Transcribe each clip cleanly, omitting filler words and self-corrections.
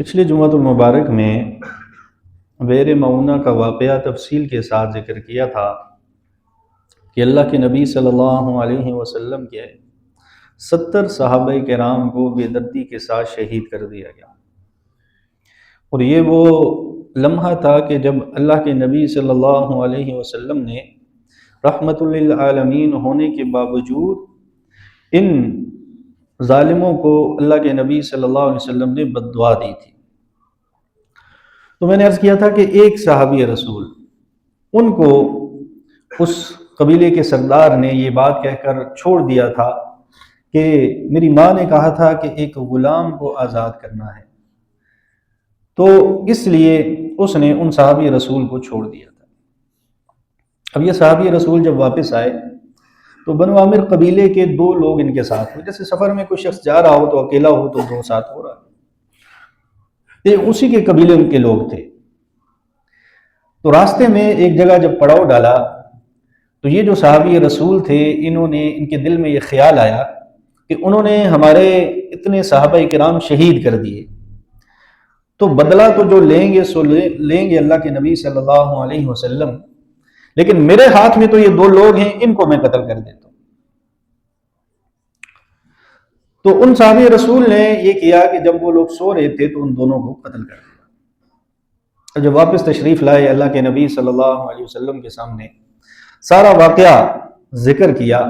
پچھلے جمعۃ المبارک میں بئر معونہ کا واقعہ تفصیل کے ساتھ ذکر کیا تھا کہ اللہ کے نبی صلی اللہ علیہ وسلم کے 70 صحابہ کرام کو بے دردی کے ساتھ شہید کر دیا گیا، اور یہ وہ لمحہ تھا کہ جب اللہ کے نبی صلی اللہ علیہ وسلم نے رحمت للعالمین ہونے کے باوجود ان ظالموں کو اللہ کے نبی صلی اللہ علیہ وسلم نے بد دعا دی تھی۔ تو میں نے عرض کیا تھا کہ ایک صحابی رسول، ان کو اس قبیلے کے سردار نے یہ بات کہہ کر چھوڑ دیا تھا کہ میری ماں نے کہا تھا کہ ایک غلام کو آزاد کرنا ہے، تو اس لیے اس نے ان صحابی رسول کو چھوڑ دیا تھا۔ اب یہ صحابی رسول جب واپس آئے تو بنو عامر قبیلے کے 2 لوگ ان کے ساتھ ہوئے۔ جیسے سفر میں کوئی شخص جا رہا ہو تو اکیلا ہو تو 2 ساتھ ہو رہا ہے، یہ اسی کے قبیلے ان کے لوگ تھے۔ تو راستے میں ایک جگہ جب پڑاؤ ڈالا تو یہ جو صحابی رسول تھے، ان کے دل میں یہ خیال آیا کہ انہوں نے ہمارے اتنے صحابہ کرام شہید کر دیے، تو بدلہ تو جو لیں گے سو لیں گے اللہ کے نبی صلی اللہ علیہ وسلم، لیکن میرے ہاتھ میں تو یہ 2 لوگ ہیں، ان کو میں قتل کر دیتا ہوں۔ تو ان صحابی رسول نے یہ کیا کہ جب وہ لوگ سو رہے تھے تو ان دونوں کو قتل کر دیا، اور جب واپس تشریف لائے اللہ کے نبی صلی اللہ علیہ وسلم کے سامنے سارا واقعہ ذکر کیا،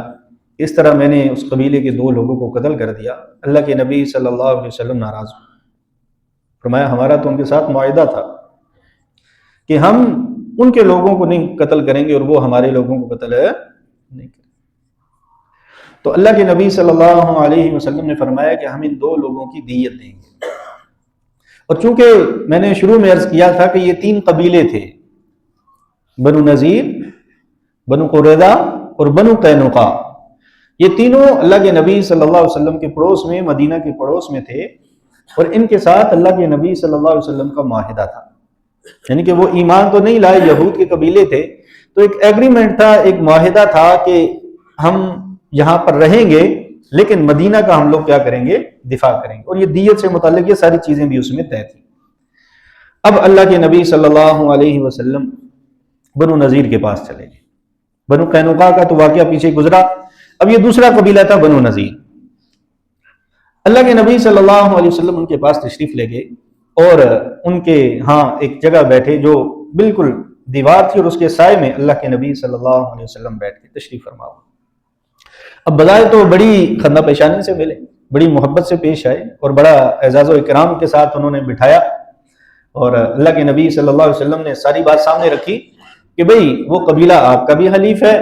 اس طرح میں نے اس قبیلے کے 2 لوگوں کو قتل کر دیا۔ اللہ کے نبی صلی اللہ علیہ وسلم ناراض ہوئے، فرمایا ہمارا تو ان کے ساتھ معاہدہ تھا کہ ہم ان کے لوگوں کو نہیں قتل کریں گے اور وہ ہمارے لوگوں کو قتل نہیں کریں گے۔ تو اللہ کے نبی صلی اللہ علیہ وسلم نے فرمایا کہ ہم ان 2 لوگوں کی دیت دیں گے، اور چونکہ میں نے شروع میں عرض کیا تھا کہ یہ 3 قبیلے تھے، بنو نذیر، بنو قریظہ اور بنو قینقاع، یہ تینوں اللہ کے نبی صلی اللہ علیہ وسلم کے پڑوس میں، مدینہ کے پڑوس میں تھے، اور ان کے ساتھ اللہ کے نبی صلی اللہ علیہ وسلم کا معاہدہ تھا، یعنی کہ وہ ایمان تو نہیں لائے، یہود کے قبیلے تھے، تو ایک ایگریمنٹ تھا، ایک معاہدہ تھا کہ ہم یہاں پر رہیں گے لیکن مدینہ کا ہم لوگ کیا کریں گے، دفاع کریں گے، اور یہ دیت سے متعلق یہ ساری چیزیں بھی اس میں طے تھیں۔ اب اللہ کے نبی صلی اللہ علیہ وسلم بنو نذیر کے پاس چلے گئے۔ بنو قینقاع کا تو واقعہ پیچھے گزرا، اب یہ دوسرا قبیلہ تھا بنو نذیر۔ اللہ کے نبی صلی اللہ علیہ وسلم ان کے پاس تشریف لے گئے اور ان کے ہاں ایک جگہ بیٹھے جو بالکل دیوار تھی، اور اس کے سائے میں اللہ کے نبی صلی اللہ علیہ وسلم بیٹھ کے تشریف فرما ہوئے۔ اب بظاہر تو بڑی خندہ پیشانی سے ملے، بڑی محبت سے پیش آئے، اور بڑا اعزاز و اکرام کے ساتھ انہوں نے بٹھایا، اور اللہ کے نبی صلی اللہ علیہ وسلم نے ساری بات سامنے رکھی کہ بھئی وہ قبیلہ آپ کا بھی حلیف ہے،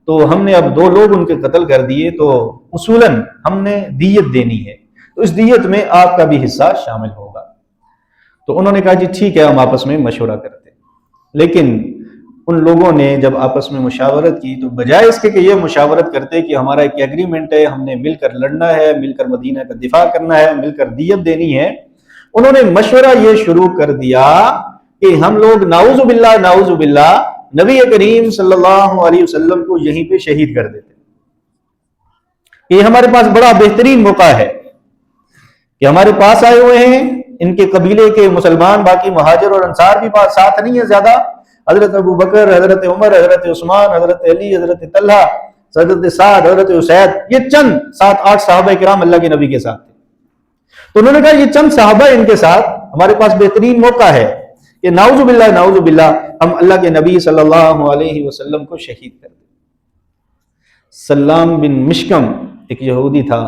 تو ہم نے اب 2 لوگ ان کے قتل کر دیے، تو اصولاً ہم نے دیت دینی ہے، تو اس دیت میں آپ کا بھی حصہ شامل ہوگا۔ تو انہوں نے کہا جی ٹھیک ہے، ہم آپس میں مشورہ کرتے ہیں۔ لیکن ان لوگوں نے جب آپس میں مشاورت کی تو بجائے اس کے کہ یہ مشاورت کرتے کہ ہمارا ایک ایگریمنٹ ہے، ہم نے مل کر لڑنا ہے، مل کر مدینہ کا دفاع کرنا ہے، مل کر دیت دینی ہے، انہوں نے مشورہ یہ شروع کر دیا کہ ہم لوگ نعوذ باللہ نبی کریم صلی اللہ علیہ وسلم کو یہیں پہ شہید کر دیتے۔ یہ ہمارے پاس بڑا بہترین موقع ہے کہ ہمارے پاس آئے ہوئے ہیں ان کے قبیلے کے مسلمان، باقی مہاجر اور انصار بھی پاس ساتھ نہیں ہے زیادہ، حضرت ابو بکر، حضرت عمر، حضرت عثمان، حضرت علی، حضرت طلحہ، حضرت سعد، حضرت اسید، یہ چند 7-8 صحابہ کرام اللہ کے نبی کے ساتھ تھے۔ تو انہوں نے کہا یہ چند صحابہ ان کے ساتھ ہمارے پاس بہترین موقع ہے کہ نعوذ باللہ ہم اللہ کے نبی صلی اللہ علیہ وسلم کو شہید کر دیں۔ سلام بن مشکم ایک یہودی تھا،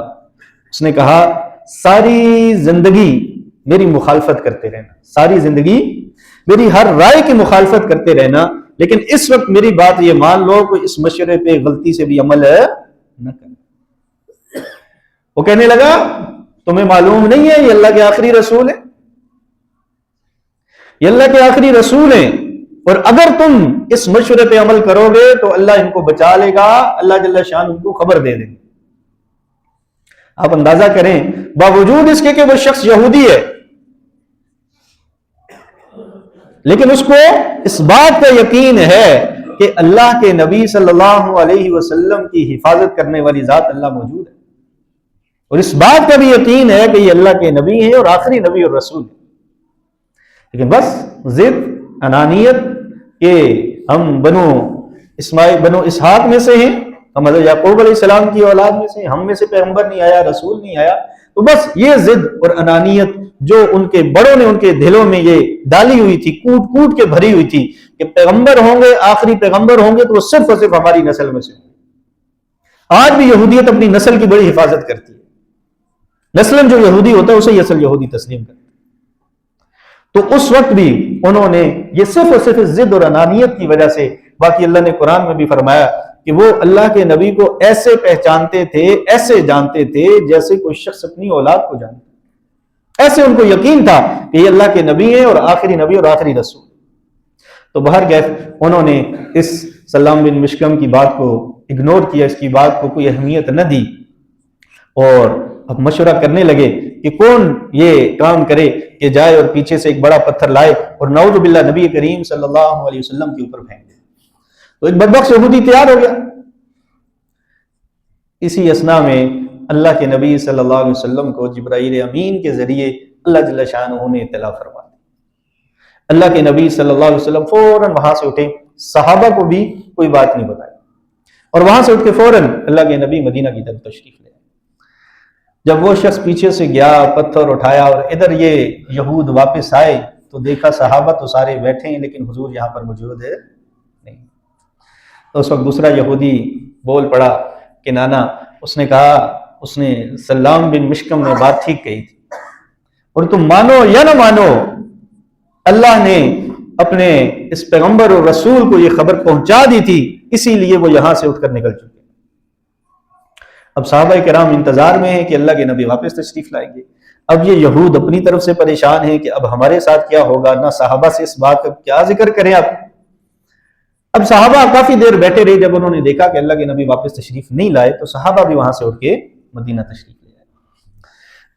اس نے کہا ساری زندگی میری مخالفت کرتے رہنا، ساری زندگی میری ہر رائے کی مخالفت کرتے رہنا، لیکن اس وقت میری بات یہ مان لو کہ اس مشورے پہ غلطی سے بھی عمل نہ کرنا۔ وہ کہنے لگا تمہیں معلوم نہیں ہے یہ اللہ کے آخری رسول ہے، یہ اللہ کے آخری رسول ہیں، اور اگر تم اس مشورے پہ عمل کرو گے تو اللہ ان کو بچا لے گا، اللہ جل شان ان کو خبر دے دیں گے۔ آپ اندازہ کریں، باوجود اس کے کہ وہ شخص یہودی ہے، لیکن اس کو اس بات کا یقین ہے کہ اللہ کے نبی صلی اللہ علیہ وسلم کی حفاظت کرنے والی ذات اللہ موجود ہے، اور اس بات کا بھی یقین ہے کہ یہ اللہ کے نبی ہیں اور آخری نبی اور رسول ہیں۔ لیکن بس ضد، انانیت کہ ہم بنو اسحاق میں سے ہیں، ہم حضرت یعقوب علیہ السلام کی اولاد میں سے، ہم میں سے پیغمبر نہیں آیا، رسول نہیں آیا، تو بس یہ ضد اور انانیت جو ان کے بڑوں نے ان کے دلوں میں یہ ڈالی ہوئی تھی، کوٹ کوٹ کے بھری ہوئی تھی کہ پیغمبر ہوں گے، آخری پیغمبر ہوں گے تو وہ صرف اور صرف ہماری نسل میں سے ہوں گے۔ آج بھی یہودیت اپنی نسل کی بڑی حفاظت کرتی ہے، نسلاً جو یہودی ہوتا ہے اسے یہ اصل یہودی تسلیم کرتا ہے۔ تو اس وقت بھی انہوں نے یہ صرف اور صرف ضد اور انانیت کی وجہ سے، باقی اللہ نے قرآن میں بھی فرمایا کہ وہ اللہ کے نبی کو ایسے پہچانتے تھے، ایسے جانتے تھے جیسے کوئی شخص اپنی اولاد کو جانتا، ایسے ان کو یقین تھا کہ یہ اللہ کے نبی ہیں اور آخری نبی اور آخری رسول۔ تو بہرکیف انہوں نے اس سلام بن مشکم کی بات کو اگنور کیا، اس کی بات کو کوئی اہمیت نہ دی، اور اب مشورہ کرنے لگے کہ کون یہ کام کرے کہ جائے اور پیچھے سے ایک بڑا پتھر لائے اور نعوذ باللہ نبی کریم صلی اللہ علیہ وسلم کے اوپر پھینک دے۔ تو ایک بدبخت یہودی تیار ہو گیا۔ اسی اثناء میں اللہ کے نبی صلی اللہ علیہ وسلم کو جبرائیل امین کے ذریعے اللہ جل شانہ نے اطلاع فرما دی۔ اللہ کے نبی صلی اللہ علیہ وسلم فوراً وہاں سے اٹھے، صحابہ کو بھی کوئی بات نہیں بتائی، اور وہاں سے اٹھ کے فوراً اللہ کے نبی مدینہ کی طرف تشریف لے۔ جب وہ شخص پیچھے سے گیا، پتھر اٹھایا، اور ادھر یہ یہود واپس آئے تو دیکھا صحابہ تو سارے بیٹھے ہیں لیکن حضور یہاں پر موجود ہے نہیں۔ تو اس وقت دوسرا یہودی بول پڑا کہ نانا، اس نے کہا، اس نے سلام بن مشکم نے بات ٹھیک کہی تھی، اور تم مانو یا نہ مانو، اللہ نے اپنے اس پیغمبر اور رسول کو یہ خبر پہنچا دی تھی، اسی لیے وہ یہاں سے اٹھ کر نکل چکے۔ اب صحابہ کرام انتظار میں ہیں کہ اللہ کے نبی واپس تشریف لائیں گے۔ اب یہ یہود اپنی طرف سے پریشان ہیں کہ اب ہمارے ساتھ کیا ہوگا، نہ صحابہ سے اس بات کا کیا ذکر کریں۔ اب صحابہ کافی دیر بیٹھے رہے، جب انہوں نے دیکھا کہ اللہ کے نبی واپس تشریف نہیں لائے تو صحابہ بھی وہاں سے اٹھ کے مدینہ تشریف لے آئے۔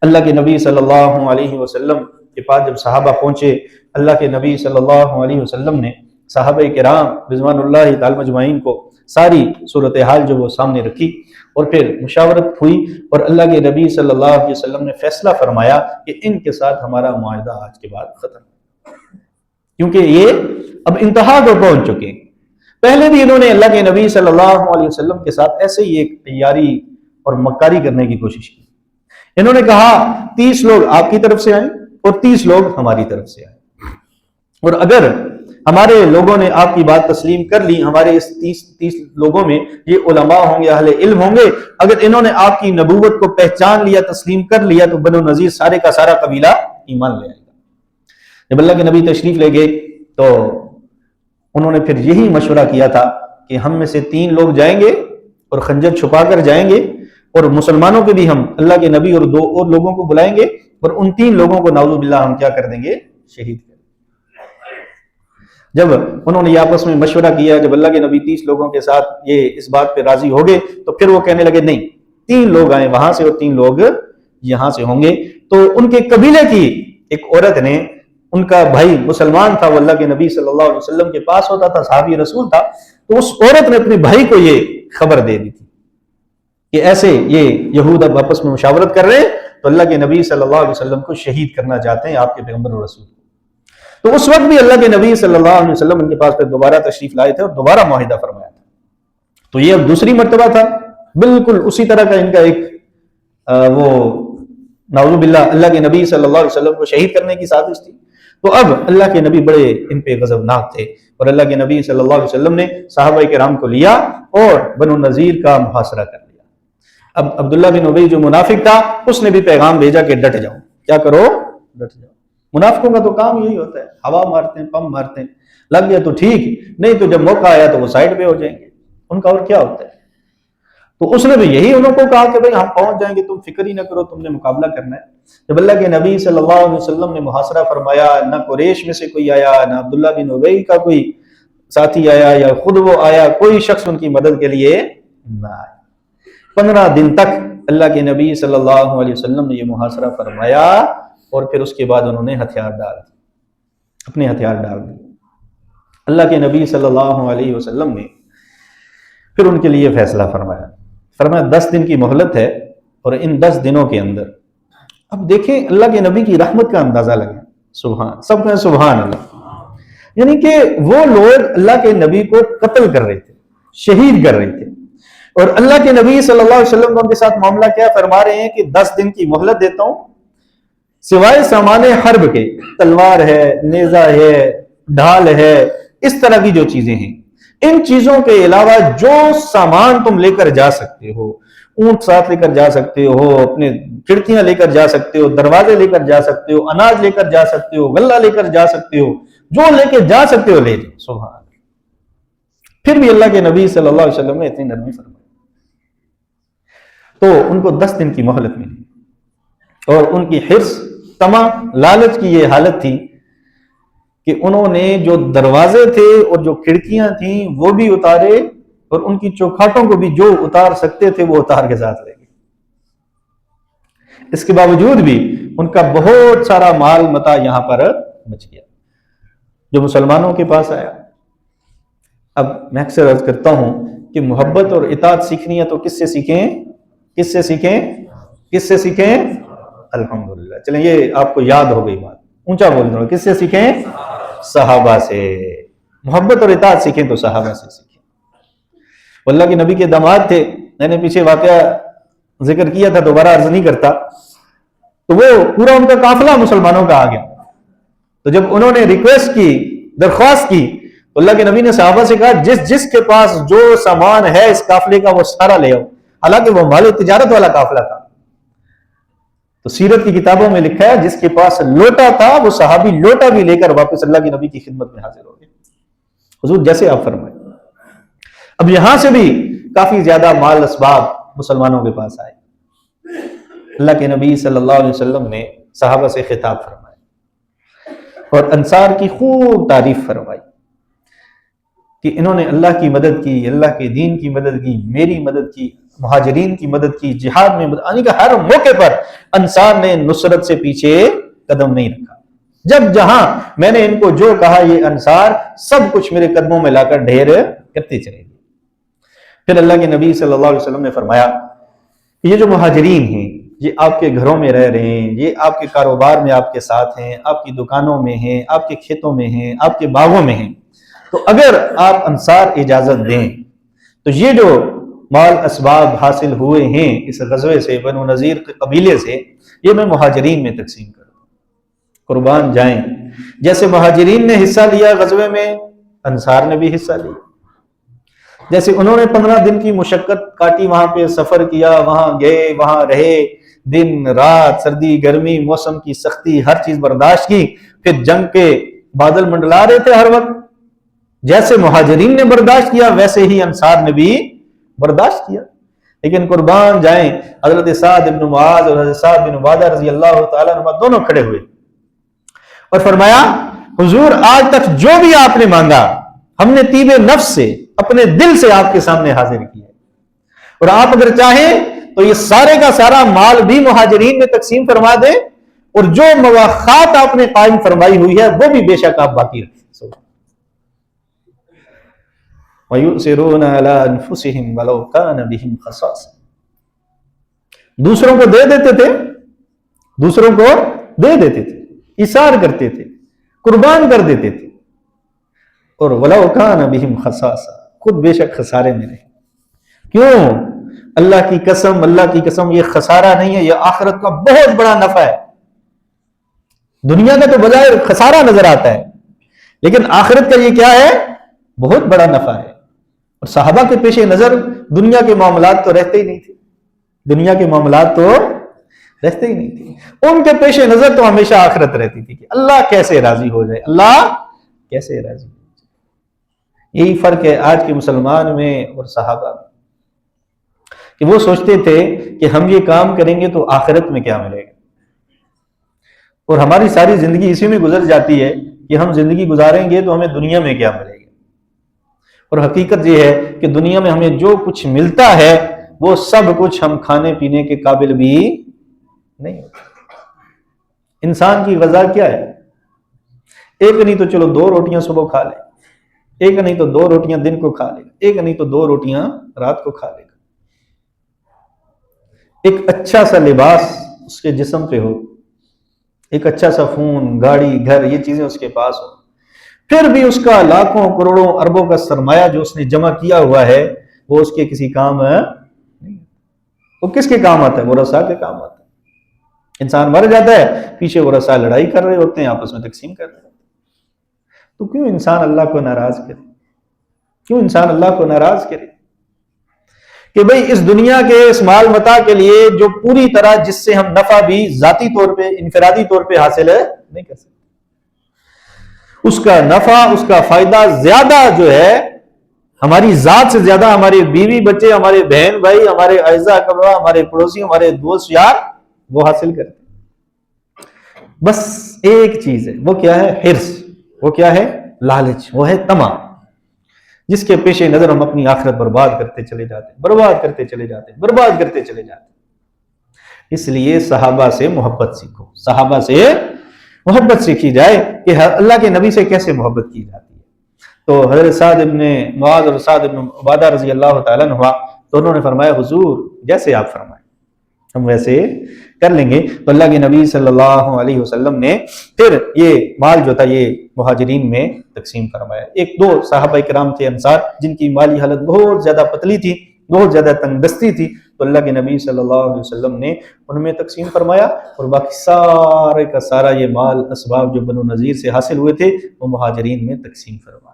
اللہ کے نبی صلی اللہ علیہ وسلم کے پاس جب صحابہ پہنچے، اللہ کے نبی صلی اللہ علیہ وسلم نے صحابہ کرام رضوان اللہ تعالی مجمعین کو ساری صورتحال جو وہ سامنے رکھی، اور پھر مشاورت ہوئی، اور اللہ کے نبی صلی اللہ علیہ وسلم نے فیصلہ فرمایا کہ ان کے ساتھ ہمارا معاہدہ آج کے بعد ختم، کیونکہ یہ اب انتہا کو پہنچ چکے ہیں۔ پہلے بھی انہوں نے اللہ کے نبی صلی اللہ علیہ وسلم کے ساتھ ایسے ہی ایک تیاری اور مکاری کرنے کی کوشش کی۔ انہوں نے کہا 30 لوگ آپ کی طرف سے آئیں اور 30 لوگ ہماری طرف سے آئیں، اور اگر ہمارے لوگوں نے آپ کی بات تسلیم کر لی، ہمارے اس 30 لوگوں میں یہ علماء ہوں گے، اہل علم ہوں گے، اگر انہوں نے آپ کی نبوت کو پہچان لیا، تسلیم کر لیا، تو بنو نذیر سارے کا سارا قبیلہ ایمان لے آئے گا۔ جب اللہ کے نبی تشریف لے گئے تو انہوں نے پھر یہی مشورہ کیا تھا کہ ہم میں سے 3 لوگ جائیں گے اور خنجر چھپا کر جائیں گے، اور مسلمانوں کے بھی ہم اللہ کے نبی اور 2 اور لوگوں کو بلائیں گے، اور ان 3 لوگوں کو نعوذ باللہ ہم کیا کر دیں گے، شہید کر دیں گے۔ جب انہوں نے آپس میں مشورہ کیا، جب اللہ کے نبی 30 لوگوں کے ساتھ یہ اس بات پہ راضی ہو گئے، تو پھر وہ کہنے لگے نہیں، 3 لوگ آئیں وہاں سے اور 3 لوگ یہاں سے ہوں گے۔ تو ان کے قبیلے کی ایک عورت نے، ان کا بھائی مسلمان تھا، وہ اللہ کے نبی صلی اللہ علیہ وسلم کے پاس ہوتا تھا، صحابی رسول تھا، تو اس عورت نے اپنے بھائی کو یہ خبر دے دی تھی کہ ایسے یہ یہود اب آپس میں مشاورت کر رہے ہیں، تو اللہ کے نبی صلی اللہ علیہ وسلم کو شہید کرنا چاہتے ہیں، آپ کے پیغمبر اور رسول۔ تو اس وقت بھی اللہ کے نبی صلی اللہ علیہ وسلم ان کے پاس پھر دوبارہ تشریف لائے تھے اور دوبارہ معاہدہ فرمایا تھا۔ تو یہ اب دوسری مرتبہ تھا، بالکل اسی طرح کا ان کا ایک وہ نعوذ باللہ اللہ کے نبی صلی اللہ علیہ وسلم کو شہید کرنے کی سازش تھی۔ تو اب اللہ کے نبی بڑے ان پہ غضبناک تھے، اور اللہ کے نبی صلی اللہ علیہ وسلم نے صحابہ کرام کو لیا اور بنو نذیر کا محاصرہ کر لیا۔ اب عبداللہ بن ابی جو منافق تھا، اس نے بھی پیغام بھیجا کہ ڈٹ جاؤ، کیا کرو، ڈٹ جاؤ۔ منافقوں کا تو کام یہی ہوتا ہے، ہوا مارتے ہیں، پم مارتے ہیں، لگ گیا تو ٹھیک، نہیں تو جب موقع آیا تو وہ سائڈ پہ ہو جائیں گے، ان کا اور کیا ہوتا ہے۔ تو اس نے بھی یہی انہوں کو کہا کہ بھئی ہم پہنچ جائیں گے، تم فکر ہی نہ کرو، تم نے مقابلہ کرنا ہے۔ جب اللہ کے نبی صلی اللہ علیہ وسلم نے محاصرہ فرمایا، نہ قریش میں سے کوئی آیا، نہ عبداللہ بن ابی کا کوئی ساتھی آیا یا خود وہ آیا، کوئی شخص ان کی مدد کے لیے نہ آیا۔ 15 دن تک اللہ کے نبی صلی اللہ علیہ وسلم نے یہ محاصرہ فرمایا، اور پھر اس کے بعد انہوں نے ہتھیار ڈال دیے، اپنے ہتھیار ڈال دیے۔ اللہ کے نبی صلی اللہ علیہ وسلم نے پھر ان کے لیے فیصلہ فرمایا 10 دن کی مہلت ہے، اور ان 10 دنوں کے اندر اب دیکھیں اللہ کے نبی کی رحمت کا اندازہ لگے۔ سب کہیں سبحان اللہ۔ یعنی کہ وہ لوگ اللہ کے نبی کو قتل کر رہے تھے، شہید کر رہے تھے، اور اللہ کے نبی صلی اللہ علیہ وسلم ان کے ساتھ معاملہ کیا فرما رہے ہیں کہ 10 دن کی مہلت دیتا ہوں، سوائے سامان حرب کے، تلوار ہے، نیزہ ہے، ڈھال ہے، اس طرح کی جو چیزیں ہیں، ان چیزوں کے علاوہ جو سامان تم لے کر جا سکتے ہو، اونٹ ساتھ لے کر جا سکتے ہو، اپنے کھڑکیاں لے کر جا سکتے ہو، دروازے لے کر جا سکتے ہو، اناج لے کر جا سکتے ہو، غلہ لے کر جا سکتے ہو، جو لے کے جا سکتے ہو لے جاؤ۔ سبحان اللہ۔ پھر بھی اللہ کے نبی صلی اللہ علیہ وسلم نے اتنی نرمی فرمائی، تو ان کو 10 دن کی مہلت ملی، اور ان کی حرص، طمع، لالچ کی یہ حالت تھی کہ انہوں نے جو دروازے تھے اور جو کھڑکیاں تھیں وہ بھی اتارے، اور ان کی چوکھاٹوں کو بھی جو اتار سکتے تھے وہ اتار کے ساتھ لے گئے۔ اس کے باوجود بھی ان کا بہت سارا مال متاع یہاں پر بچ گیا جو مسلمانوں کے پاس آیا۔ اب میں اکثر عرض کرتا ہوں کہ محبت اور اطاعت سیکھنی ہے تو کس سے سیکھیں؟ کس سے سیکھیں؟ کس سے سیکھیں؟ الحمدللہ۔ چلیں یہ آپ کو یاد ہو گئی بات، اونچا بول رہا ہوں، کس سے سیکھیں؟ صحابہ سے۔ محبت اور اطاعت سیکھیں تو صحابہ سے سیکھیں۔ اللہ کے نبی کے داماد تھے، میں نے پیچھے واقعہ ذکر کیا تھا، دوبارہ عرض نہیں کرتا، تو وہ پورا ان کا قافلہ مسلمانوں کا آ گیا۔ تو جب انہوں نے ریکویسٹ کی، درخواست کی، تو اللہ کے نبی نے صحابہ سے کہا جس جس کے پاس جو سامان ہے اس قافلے کا وہ سارا لے آؤ، حالانکہ وہ مال تجارت والا قافلہ تھا۔ تو سیرت کی کتابوں میں لکھا ہے جس کے پاس لوٹا تھا وہ صحابی لوٹا بھی لے کر واپس اللہ کے نبی کی خدمت میں حاضر ہو گئے، حضور جیسے آپ فرمائیں۔ اب یہاں سے بھی کافی زیادہ مال اسباب مسلمانوں کے پاس آئے۔ اللہ کے نبی صلی اللہ علیہ وسلم نے صحابہ سے خطاب فرمایا اور انصار کی خوب تعریف فرمائی کہ انہوں نے اللہ کی مدد کی، اللہ کے دین کی مدد کی، میری مدد کی، مہاجرین کی مدد کی، جہاد میں مدد، یعنی کہ ہر موقع پر انصار نے نصرت سے پیچھے قدم نہیں رکھا۔ جب جہاں میں نے ان کو جو کہا یہ انصار سب کچھ میرے قدموں میں لا کر ڈھیر کرتے چلے گئے۔ پھر اللہ کے نبی صلی اللہ علیہ وسلم نے فرمایا کہ یہ جو مہاجرین ہیں یہ آپ کے گھروں میں رہ رہے ہیں، یہ آپ کے کاروبار میں آپ کے ساتھ ہیں، آپ کی دکانوں میں ہیں، آپ کے کھیتوں میں ہیں، آپ کے باغوں میں ہیں، تو اگر آپ انصار اجازت دیں تو یہ جو مال اسباب حاصل ہوئے ہیں اس غزوے سے، بنو نذیر کے قبیلے سے، یہ میں مہاجرین میں تقسیم کروں، قربان جائیں۔ جیسے مہاجرین نے حصہ لیا غزوے میں، انصار نے بھی حصہ لیا۔ جیسے انہوں نے 15 دن کی مشقت کاٹی، وہاں پہ سفر کیا، وہاں گئے، وہاں رہے، دن رات، سردی گرمی، موسم کی سختی، ہر چیز برداشت کی، پھر جنگ کے بادل منڈلا رہے تھے ہر وقت، جیسے مہاجرین نے برداشت کیا ویسے ہی انصار نے بھی برداشت کیا۔ لیکن قربان جائیں حضرت سعد بن معاذ اور حضرت سعد بن عبادہ رضی اللہ تعالیٰ عنہ دونوں کھڑے ہوئے اور فرمایا حضور آج تک جو بھی آپ نے مانگا ہم نے طیب نفس سے، اپنے دل سے آپ کے سامنے حاضر کیا، اور آپ اگر چاہیں تو یہ سارے کا سارا مال بھی مہاجرین میں تقسیم فرما دیں، اور جو مواخات آپ نے قائم فرمائی ہوئی ہے وہ بھی بے شک آپ باقی رکھیں۔ وَيُؤْثِرُونَ عَلَىٰ أَنفُسِهِمْ وَلَوْ كَانَ بِهِمْ خَصَاصَةٌ، دوسروں کو دے دیتے تھے، دوسروں کو دے دیتے تھے، ایثار کرتے تھے، قربان کر دیتے تھے، اور وَلَوْ كَانَ بِهِمْ خَصَاصَةٌ، خود بے شک خسارے میں رہے۔ کیوں؟ اللہ کی قسم، اللہ کی قسم، یہ خسارہ نہیں ہے، یہ آخرت کا بہت بڑا نفع ہے۔ دنیا کا تو بظاہر خسارہ نظر آتا ہے، لیکن آخرت کا یہ کیا ہے؟ بہت بڑا نفع ہے۔ اور صحابہ کے پیش نظر دنیا کے معاملات تو رہتے ہی نہیں تھے، دنیا کے معاملات تو رہتے ہی نہیں تھے، ان کے پیش نظر تو ہمیشہ آخرت رہتی تھی کہ اللہ کیسے راضی ہو جائے، اللہ کیسے راضی ہو جائے۔ یہی فرق ہے آج کے مسلمان میں اور صحابہ میں، کہ وہ سوچتے تھے کہ ہم یہ کام کریں گے تو آخرت میں کیا ملے گا، اور ہماری ساری زندگی اسی میں گزر جاتی ہے کہ ہم زندگی گزاریں گے تو ہمیں دنیا میں کیا ملے گا۔ اور حقیقت یہ ہے کہ دنیا میں ہمیں جو کچھ ملتا ہے وہ سب کچھ ہم کھانے پینے کے قابل بھی نہیں ہوتا۔ انسان کی غذا کیا ہے؟ ایک نہیں تو چلو 2 روٹیاں صبح کھا لے، ایک نہیں تو 2 روٹیاں دن کو کھا لے گا، ایک نہیں تو 2 روٹیاں رات کو کھا لے گا۔ ایک اچھا سا لباس اس کے جسم پہ ہو، ایک اچھا سا فون، گاڑی، گھر، یہ چیزیں اس کے پاس ہو، پھر بھی اس کا لاکھوں کروڑوں اربوں کا سرمایہ جو اس نے جمع کیا ہوا ہے وہ اس کے کسی کام نہیں۔ وہ کس کے کام آتا ہے؟ ورثاء کے کام آتا ہے۔ انسان مر جاتا ہے، پیچھے ورثاء لڑائی کر رہے ہوتے ہیں، آپس میں تقسیم کر رہے ہوتے ہیں۔ تو کیوں انسان اللہ کو ناراض کرے؟ کیوں انسان اللہ کو ناراض کرے کہ بھئی اس دنیا کے اس مال متاع کے لیے جو پوری طرح جس سے ہم نفع بھی ذاتی طور پہ، انفرادی طور پہ حاصل نہیں کر سکتے، اس کا نفع، اس کا فائدہ زیادہ جو ہے ہماری ذات سے زیادہ ہمارے بیوی بچے، ہمارے بہن بھائی، ہمارے اعزاء اقربا، ہمارے پڑوسی، ہمارے دوست یار وہ حاصل کرتے ہیں۔ بس ایک چیز ہے، وہ کیا ہے؟ حرص، وہ کیا ہے؟ لالچ، وہ ہے طمع، جس کے پیش نظر ہم اپنی آخرت برباد کرتے چلے جاتے ہیں، برباد کرتے چلے جاتے ہیں، برباد کرتے چلے جاتے ہیں۔ اس لیے صحابہ سے محبت سیکھو، صحابہ سے محبت سیکھی جائے کہ اللہ کے نبی سے کیسے محبت کی جاتی ہے۔ تو حضرت سعد ابن معاذ اور سعد ابن عبادہ رضی اللہ تعالیٰ عنہ دونوں نے فرمایا حضور جیسے آپ فرمائیں ہم ویسے کر لیں گے۔ تو اللہ کے نبی صلی اللہ علیہ وسلم نے پھر یہ مال جو تھا یہ مہاجرین میں تقسیم فرمایا۔ ایک دو صحابہ کرام تھے انصار جن کی مالی حالت بہت زیادہ پتلی تھی، بہت زیادہ تنگ دستی تھی، تو اللہ کے نبی صلی اللہ علیہ وسلم نے ان میں تقسیم فرمایا، اور باقی سارے کا سارا یہ مال اسباب جو بنو نذیر سے حاصل ہوئے تھے وہ مہاجرین میں تقسیم فرمایا۔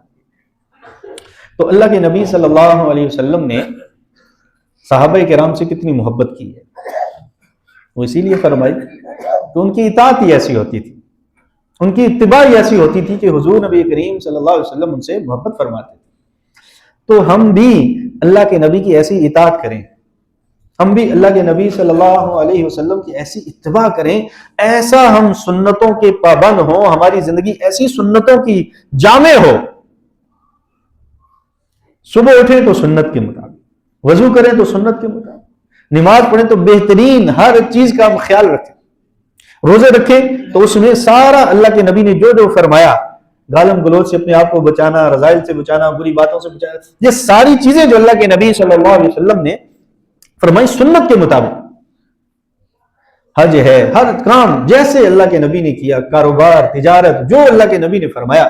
تو اللہ کے نبی صلی اللہ علیہ وسلم نے صحابہ کرام سے کتنی محبت کی ہے، وہ اسی لیے فرمائی کہ ان کی اطاعت ہی ایسی ہوتی تھی، ان کی اتباع ہی ایسی ہوتی تھی کہ حضور نبی کریم صلی اللہ علیہ وسلم ان سے محبت فرماتے تھے۔ تو ہم بھی اللہ کے نبی کی ایسی اطاعت کریں، ہم بھی اللہ کے نبی صلی اللہ علیہ وسلم کی ایسی اتباع کریں، ایسا ہم سنتوں کے پابند ہوں، ہماری زندگی ایسی سنتوں کی جامع ہو، صبح اٹھیں تو سنت کے مطابق، وضو کریں تو سنت کے مطابق، نماز پڑھیں تو بہترین ہر چیز کا ہم خیال رکھیں، روزے رکھیں تو اس میں سارا اللہ کے نبی نے جو جو فرمایا، گالم گلوچ سے اپنے آپ کو بچانا، رذائل سے بچانا، بری باتوں سے بچانا، یہ ساری چیزیں جو اللہ کے نبی صلی اللہ علیہ وسلم نے فرمائی سنت کے مطابق۔ حج ہے، ہر کام جیسے اللہ کے نبی نے کیا، کاروبار، تجارت، جو اللہ کے نبی نے فرمایا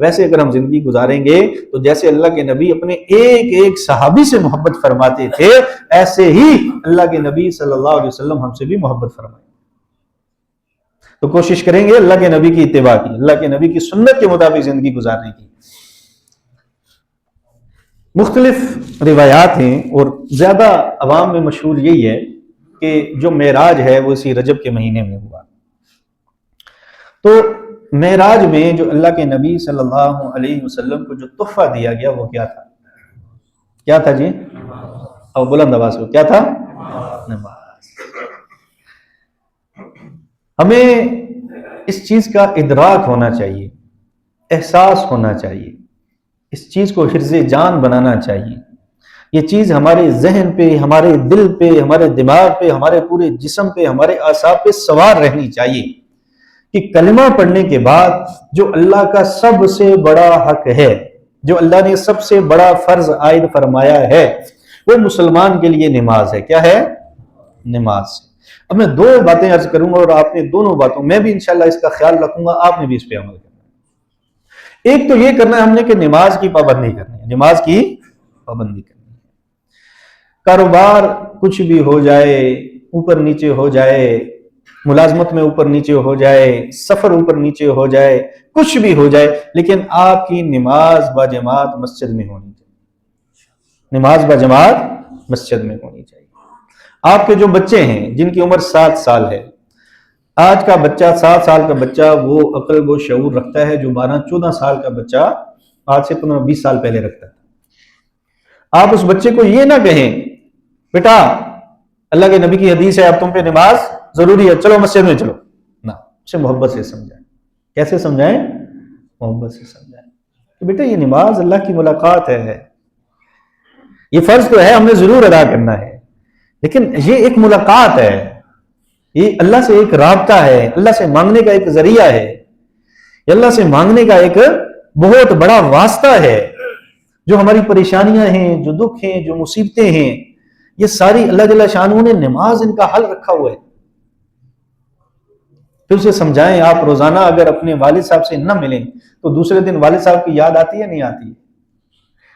ویسے اگر ہم زندگی گزاریں گے تو جیسے اللہ کے نبی اپنے ایک ایک صحابی سے محبت فرماتے تھے ایسے ہی اللہ کے نبی صلی اللہ علیہ وسلم ہم سے بھی محبت فرمائے۔ تو کوشش کریں گے اللہ کے نبی کی اتباع کی، اللہ کے نبی کی سنت کے مطابق زندگی گزارنے کی۔ مختلف روایات ہیں اور زیادہ عوام میں مشہور یہی ہے کہ جو معراج ہے وہ اسی رجب کے مہینے میں ہوا۔ تو معراج میں جو اللہ کے نبی صلی اللہ علیہ وسلم کو جو تحفہ دیا گیا وہ کیا تھا؟ کیا تھا جی؟ اور بلند آواز کو کیا تھا؟ نماز۔ ہمیں اس چیز کا ادراک ہونا چاہیے، احساس ہونا چاہیے، اس چیز کو حرز جان بنانا چاہیے، یہ چیز ہمارے ذہن پہ، ہمارے دل پہ، ہمارے دماغ پہ، ہمارے پورے جسم پہ، ہمارے اعصاب پہ سوار رہنی چاہیے کہ کلمہ پڑھنے کے بعد جو اللہ کا سب سے بڑا حق ہے، جو اللہ نے سب سے بڑا فرض عائد فرمایا ہے وہ مسلمان کے لیے نماز ہے۔ کیا ہے؟ نماز۔ اب میں دو باتیں عرض کروں گا اور آپ نے دونوں باتوں میں بھی انشاءاللہ اس کا خیال رکھوں گا، آپ نے بھی اس پہ عمل کرنا ہے۔ ایک تو یہ کرنا ہے ہم نے کہ نماز کی پابندی کرنی ہے، نماز کی پابندی کرنی ہے۔ کاروبار کچھ بھی ہو جائے، اوپر نیچے ہو جائے، ملازمت میں اوپر نیچے ہو جائے، سفر اوپر نیچے ہو جائے، کچھ بھی ہو جائے، لیکن آپ کی نماز با جماعت مسجد میں ہونی چاہیے، نماز با جماعت مسجد میں ہونی چاہیے۔ آپ کے جو بچے ہیں جن کی عمر 7 سال ہے، آج کا بچہ 7 سال کا بچہ وہ عقل و شعور رکھتا ہے جو 12-14 سال کا بچہ آج سے 15-20 سال پہلے رکھتا تھا۔ آپ اس بچے کو یہ نہ کہیں بیٹا اللہ کے نبی کی حدیث ہے اب تم پہ نماز ضروری ہے، چلو مسجد میں چلو، نہ، اسے محبت سے سمجھائیں۔ کیسے سمجھائیں؟ محبت سے سمجھائیں کہ بیٹا یہ نماز اللہ کی ملاقات ہے، یہ فرض تو ہے ہم نے ضرور ادا کرنا ہے، لیکن یہ ایک ملاقات ہے، یہ اللہ سے ایک رابطہ ہے، اللہ سے مانگنے کا ایک ذریعہ ہے، یہ اللہ سے مانگنے کا ایک بہت بڑا واسطہ ہے۔ جو ہماری پریشانیاں ہیں، جو دکھ ہیں، جو مصیبتیں ہیں، یہ ساری اللہ جل شانہ نے نماز ان کا حل رکھا ہوا ہے۔ پھر اسے سمجھائیں. آپ روزانہ اگر اپنے والد صاحب سے نہ ملیں تو دوسرے دن والد صاحب کی یاد آتی ہے نہیں آتی؟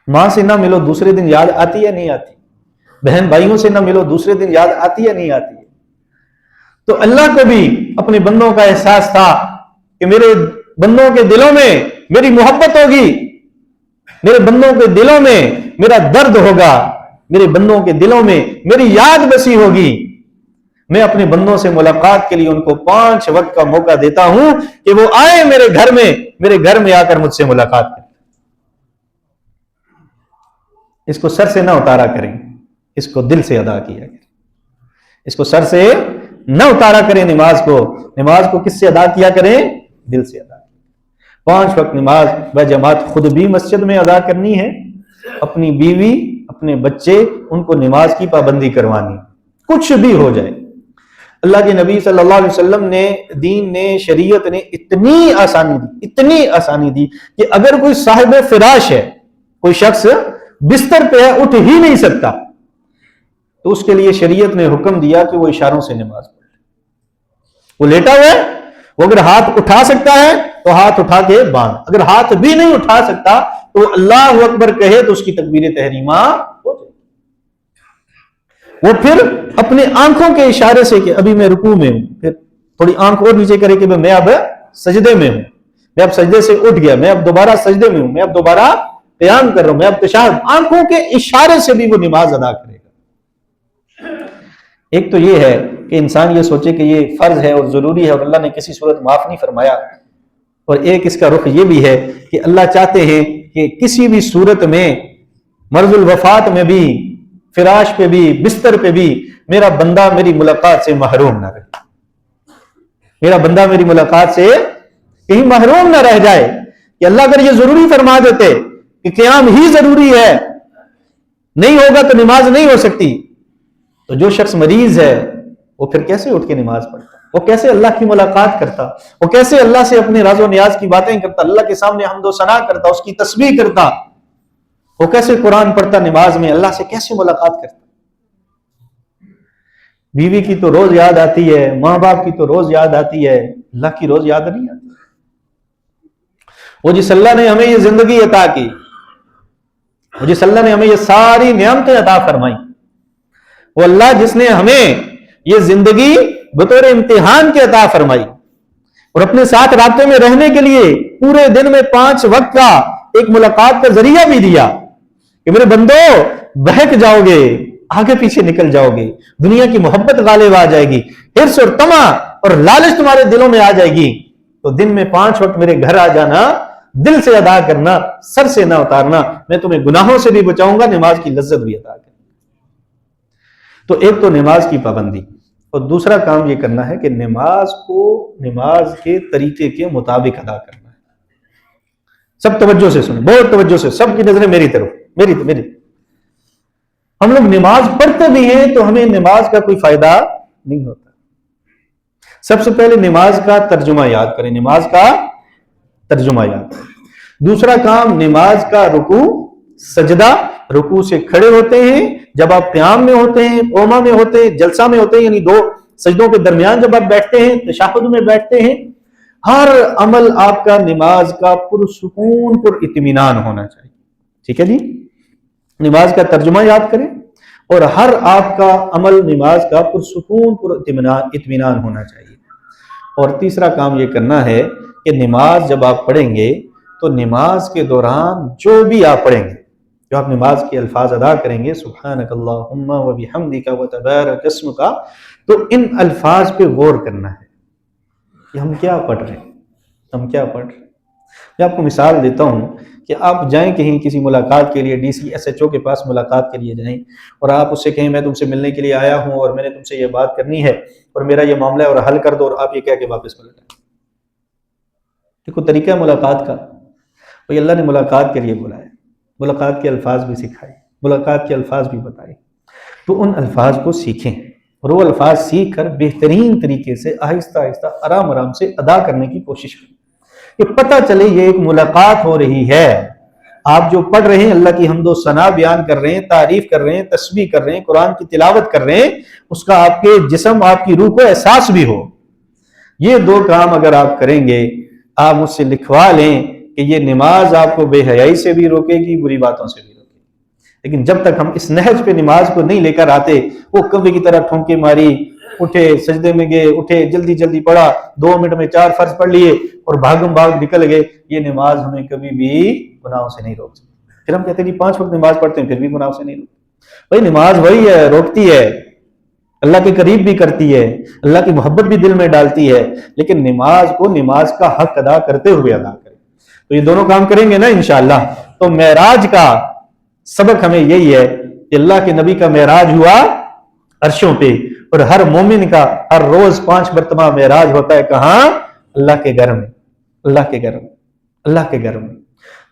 ماں سے نہ ملو دوسرے دن یاد آتی ہے نہیں آتی؟ بہن بھائیوں سے نہ ملو دوسرے دن یاد آتی ہے نہیں آتی؟ تو اللہ کو بھی اپنے بندوں کا احساس تھا کہ میرے بندوں کے دلوں میں میری محبت ہوگی، میرے بندوں کے دلوں میں میرا درد ہوگا، میرے بندوں کے دلوں میں میری یاد بسی ہوگی. میں اپنے بندوں سے ملاقات کے لیے ان کو 5 وقت کا موقع دیتا ہوں کہ وہ آئے میرے گھر میں آ کر مجھ سے ملاقات کریں. اس کو سر سے نہ اتارا کریں، اس کو دل سے ادا کیا کریں. اس کو سر سے نہ اتارا کریں نماز کو کس سے ادا کیا کریں؟ دل سے ادا کریں. 5 وقت نماز بجماعت خود بھی مسجد میں ادا کرنی ہے، اپنی بیوی اپنے بچے ان کو نماز کی پابندی کروانی. کچھ بھی ہو جائے، اللہ کے نبی صلی اللہ علیہ وسلم نے، دین نے، شریعت نے اتنی آسانی دی کہ اگر کوئی صاحب فراش ہے، کوئی شخص بستر پہ ہے، اٹھ ہی نہیں سکتا، تو اس کے لیے شریعت نے حکم دیا کہ وہ اشاروں سے نماز پڑھے. وہ لیٹا ہوا ہے، وہ اگر ہاتھ اٹھا سکتا ہے تو ہاتھ اٹھا کے باندھ، اگر ہاتھ بھی نہیں اٹھا سکتا تو اللہ اکبر کہے تو اس کی تکبیر تحریمہ ہو جائے. وہ پھر اپنے آنکھوں کے اشارے سے کہ ابھی میں رکوع میں ہوں، پھر تھوڑی آنکھ اور نیچے کرے کہ میں اب سجدے میں ہوں، میں اب سجدے سے اٹھ گیا، میں اب دوبارہ سجدے میں ہوں، میں اب دوبارہ قیام کر رہا ہوں، میں اب تشہد. آنکھوں کے اشارے سے بھی وہ نماز ادا کرے گا. ایک تو یہ ہے کہ انسان یہ سوچے کہ یہ فرض ہے اور ضروری ہے اور اللہ نے کسی صورت معاف نہیں فرمایا، اور ایک اس کا رخ یہ بھی ہے کہ اللہ چاہتے ہیں کہ کسی بھی صورت میں، مرض الوفات میں بھی، فراش پہ بھی، بستر پہ بھی میرا بندہ میری ملاقات سے محروم نہ رہے، میرا بندہ میری ملاقات سے کہیں محروم نہ رہ جائے. کہ اللہ اگر یہ ضروری فرما دیتے کہ قیام ہی ضروری ہے، نہیں ہوگا تو نماز نہیں ہو سکتی، تو جو شخص مریض ہے وہ پھر کیسے اٹھ کے نماز پڑھتا، وہ کیسے اللہ کی ملاقات کرتا، وہ کیسے اللہ سے اپنے راز و نیاز کی باتیں کرتا، اللہ کے سامنے حمد و ثنا کرتا، اس کی تسبیح کرتا، وہ کیسے قرآن پڑھتا نماز میں، اللہ سے کیسے ملاقات کرتا. بیوی کی تو روز یاد آتی ہے، ماں باپ کی تو روز یاد آتی ہے، اللہ کی روز یاد نہیں آتی. وہ جس اللہ نے ہمیں یہ زندگی عطا کی، وہ جس اللہ نے ہمیں یہ ساری نعمتیں عطا فرمائی، وہ اللہ جس نے ہمیں یہ زندگی بطور امتحان کے عطا فرمائی اور اپنے ساتھ رابطے میں رہنے کے لیے پورے دن میں 5 وقت کا ایک ملاقات کا ذریعہ بھی دیا کہ میرے بندو بہک جاؤ گے، آگے پیچھے نکل جاؤ گے، دنیا کی محبت غالب آ جائے گی، حرص اور طمع اور لالچ تمہارے دلوں میں آ جائے گی، تو دن میں 5 وقت میرے گھر آ جانا، دل سے ادا کرنا، سر سے نہ اتارنا، میں تمہیں گناہوں سے بھی بچاؤں گا، نماز کی لذت بھی عطا کروں. تو ایک تو نماز کی پابندی، اور دوسرا کام یہ کرنا ہے کہ نماز کو نماز کے طریقے کے مطابق ادا کرنا ہے. سب توجہ سے سنیں، بہت توجہ سے، سب کی نظریں میری طرف، میری. ہم لوگ نماز پڑھتے بھی ہیں تو ہمیں نماز کا کوئی فائدہ نہیں ہوتا. سب سے پہلے نماز کا ترجمہ یاد کریں، نماز کا ترجمہ یاد کریں. دوسرا کام نماز کا رکوع سجدہ، رکوع سے کھڑے ہوتے ہیں جب آپ قیام میں ہوتے ہیں، قوما میں ہوتے ہیں، جلسہ میں ہوتے ہیں، یعنی 2 سجدوں کے درمیان جب آپ بیٹھتے ہیں، تشہد میں بیٹھتے ہیں، ہر عمل آپ کا نماز کا پرسکون پر اطمینان ہونا چاہیے. ٹھیک ہے جی، نماز کا ترجمہ یاد کریں اور ہر آپ کا عمل نماز کا پرسکون پر اطمینان ہونا چاہیے. اور تیسرا کام یہ کرنا ہے کہ نماز جب آپ پڑھیں گے تو نماز کے دوران جو بھی آپ پڑھیں گے، جو آپ نماز کے الفاظ ادا کریں گے، سبحانک اللہم و بحمدک و تبارک اسمک، تو ان الفاظ پہ غور کرنا ہے کہ ہم کیا پڑھ رہے ہیں. میں آپ کو مثال دیتا ہوں کہ آپ جائیں کہیں کسی ملاقات کے لیے، DC SHO کے پاس ملاقات کے لیے جائیں اور آپ اس سے کہیں میں تم سے ملنے کے لیے آیا ہوں اور میں نے تم سے یہ بات کرنی ہے اور میرا یہ معاملہ ہے اور حل کر دو، اور آپ یہ کہہ کے واپس پلٹ آئیں. دیکھو طریقہ ہے ملاقات کا، بھئی اللہ نے ملاقات کے لیے بلایا، ملاقات کے الفاظ بھی سکھائے، ملاقات کے الفاظ بھی بتائے، تو ان الفاظ کو سیکھیں اور وہ الفاظ سیکھ کر بہترین طریقے سے آہستہ آہستہ آرام سے ادا کرنے کی کوشش کریں کہ پتہ چلے یہ ایک ملاقات ہو رہی ہے. آپ جو پڑھ رہے ہیں، اللہ کی حمد و ثنا بیان کر رہے ہیں، تعریف کر رہے ہیں، تسبیح کر رہے ہیں، قرآن کی تلاوت کر رہے ہیں، اس کا آپ کے جسم، آپ کی روح کو احساس بھی ہو. یہ دو کام اگر آپ کریں گے، آپ مجھ سے لکھوا لیں کہ یہ نماز آپ کو بے حیائی سے بھی روکے گی، بری باتوں سے بھی روکے گی۔ لیکن جب تک ہم اس نہج پہ نماز کو نہیں لے کر آتے، وہ کبھی کی طرح ٹھونکے ماری، اٹھے سجدے میں گئے، اٹھے جلدی جلدی پڑھا، 2 منٹ میں 4 فرض پڑھ لیے اور بھاگم بھاگ نکل گئے، یہ نماز ہمیں کبھی بھی گناہوں سے نہیں روک سکتی۔ پھر ہم کہتے ہیں کہ 5 وقت نماز پڑھتے ہیں پھر بھی گناہوں سے نہیں روکتے۔ بھائی نماز وہی ہے، روکتی ہے، اللہ کے قریب بھی کرتی ہے، اللہ کی محبت بھی دل میں ڈالتی ہے، لیکن نماز کو نماز کا حق ادا کرتے ہوئے ادا کریں۔ تو یہ دونوں کام کریں گے نا انشاءاللہ۔ تو معراج کا سبق ہمیں یہی ہے کہ اللہ کے نبی کا معراج ہوا عرشوں پہ، اور ہر مومن کا ہر روز 5 مرتبہ معراج ہوتا ہے، کہاں؟ اللہ کے گھر میں، اللہ کے گھر میں، اللہ کے گھر میں۔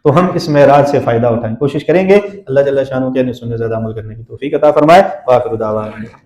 تو ہم اس معراج سے فائدہ اٹھائیں، کوشش کریں گے اللہ جل شانہ کے سنت زیادہ عمل کرنے کی توفیق عطا فرمائے۔ وآخر دعوانا